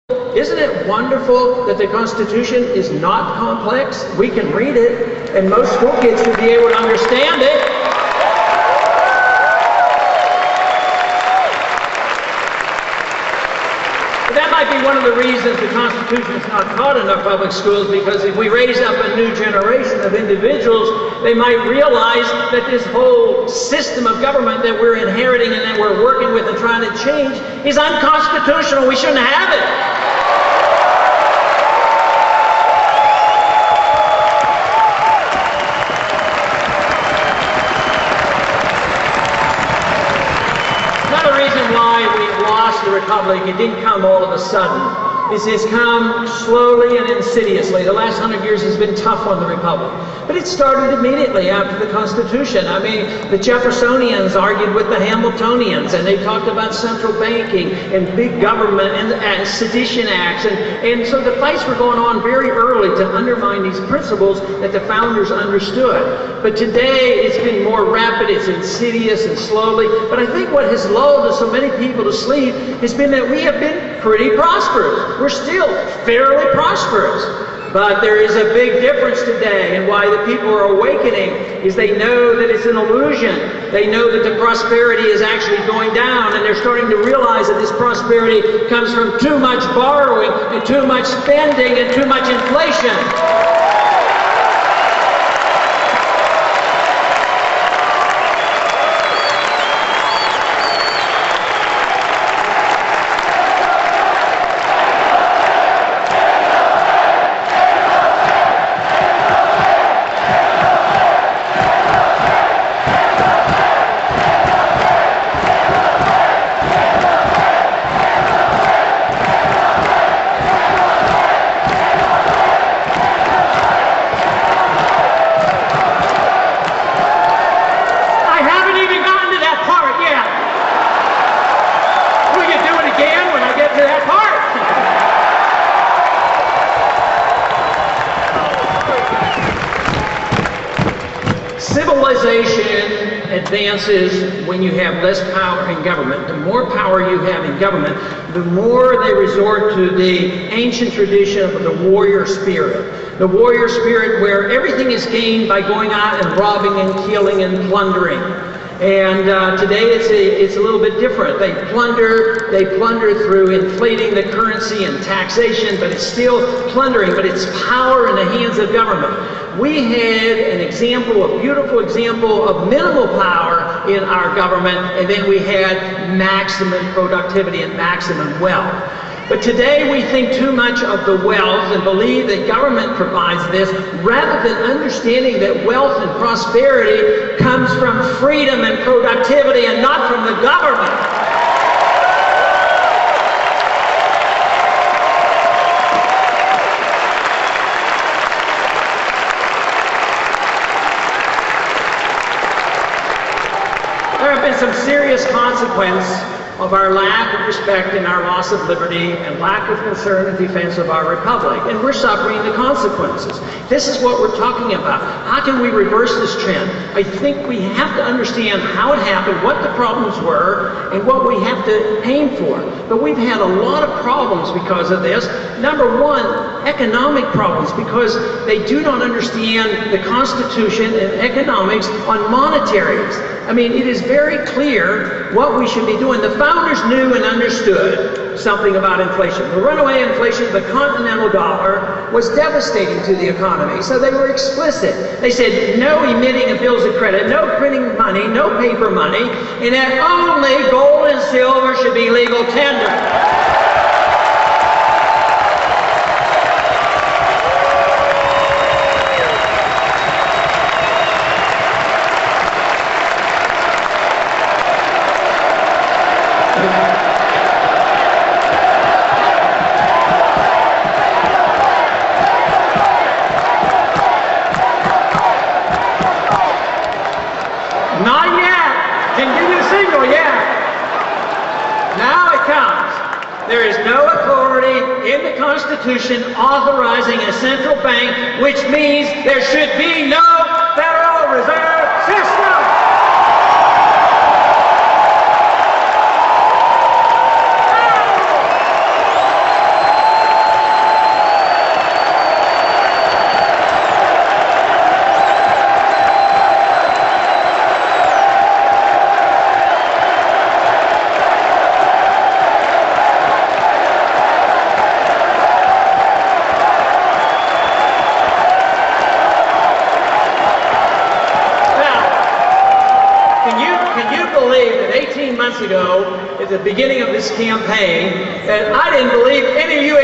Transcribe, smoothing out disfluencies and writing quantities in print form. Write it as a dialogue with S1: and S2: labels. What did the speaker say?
S1: Isn't it wonderful that the Constitution is not complex? We can read it, and most school kids should be able to understand it. That might be one of the reasons the Constitution is not taught in our public schools, because if we raise up a new generation of individuals, they might realize that this whole system of government that we're inheriting and that we're working with and trying to change is unconstitutional. We shouldn't have it. Another reason why we lost the Republic, it didn't come all of a sudden. It has come slowly and insidiously. The last 100 years has been tough on the Republic. But it started immediately after the Constitution. I mean, the Jeffersonians argued with the Hamiltonians, and they talked about central banking and big government and sedition acts. And so the fights were going on very early to undermine these principles that the founders understood. But today, it's been more rapid, it's insidious and slowly. But I think what has lulled so many people to sleep has been that we have been pretty prosperous. We're still fairly prosperous. But there is a big difference today, and why the people are awakening is they know that it's an illusion. They know that the prosperity is actually going down, and they're starting to realize that this prosperity comes from too much borrowing and too much spending and too much inflation. Civilization advances when you have less power in government. The more power you have in government, the more they resort to the ancient tradition of the warrior spirit. The warrior spirit where everything is gained by going out and robbing and killing and plundering. And today it's a little bit different. They plunder through inflating the currency and taxation, but it's still plundering, but it's power in the hands of government. We had an example, a beautiful example of minimal power in our government, and then we had maximum productivity and maximum wealth. But today we think too much of the wealth and believe that government provides this, rather than understanding that wealth and prosperity comes from freedom and productivity and not from the government. There have been some serious consequences of our lack of respect and our loss of liberty and lack of concern and defense of our republic. And we're suffering the consequences. This is what we're talking about. How can we reverse this trend? I think we have to understand how it happened, what the problems were, and what we have to aim for. But we've had a lot of problems because of this. Number one, economic problems, because they do not understand the Constitution and economics on monetaries. I mean, it is very clear what we should be doing. The founders knew and understood something about inflation. The runaway inflation of the continental dollar was devastating to the economy, so they were explicit. They said no emitting of bills of credit, no printing money, no paper money, and that only gold and silver should be legal tender. Not yet. Can give you a signal yet. Now it comes. There is no authority in the Constitution authorizing a central bank, which means there should be no Federal Reserve System. believe that 18 months ago, at the beginning of this campaign, that I didn't believe any of you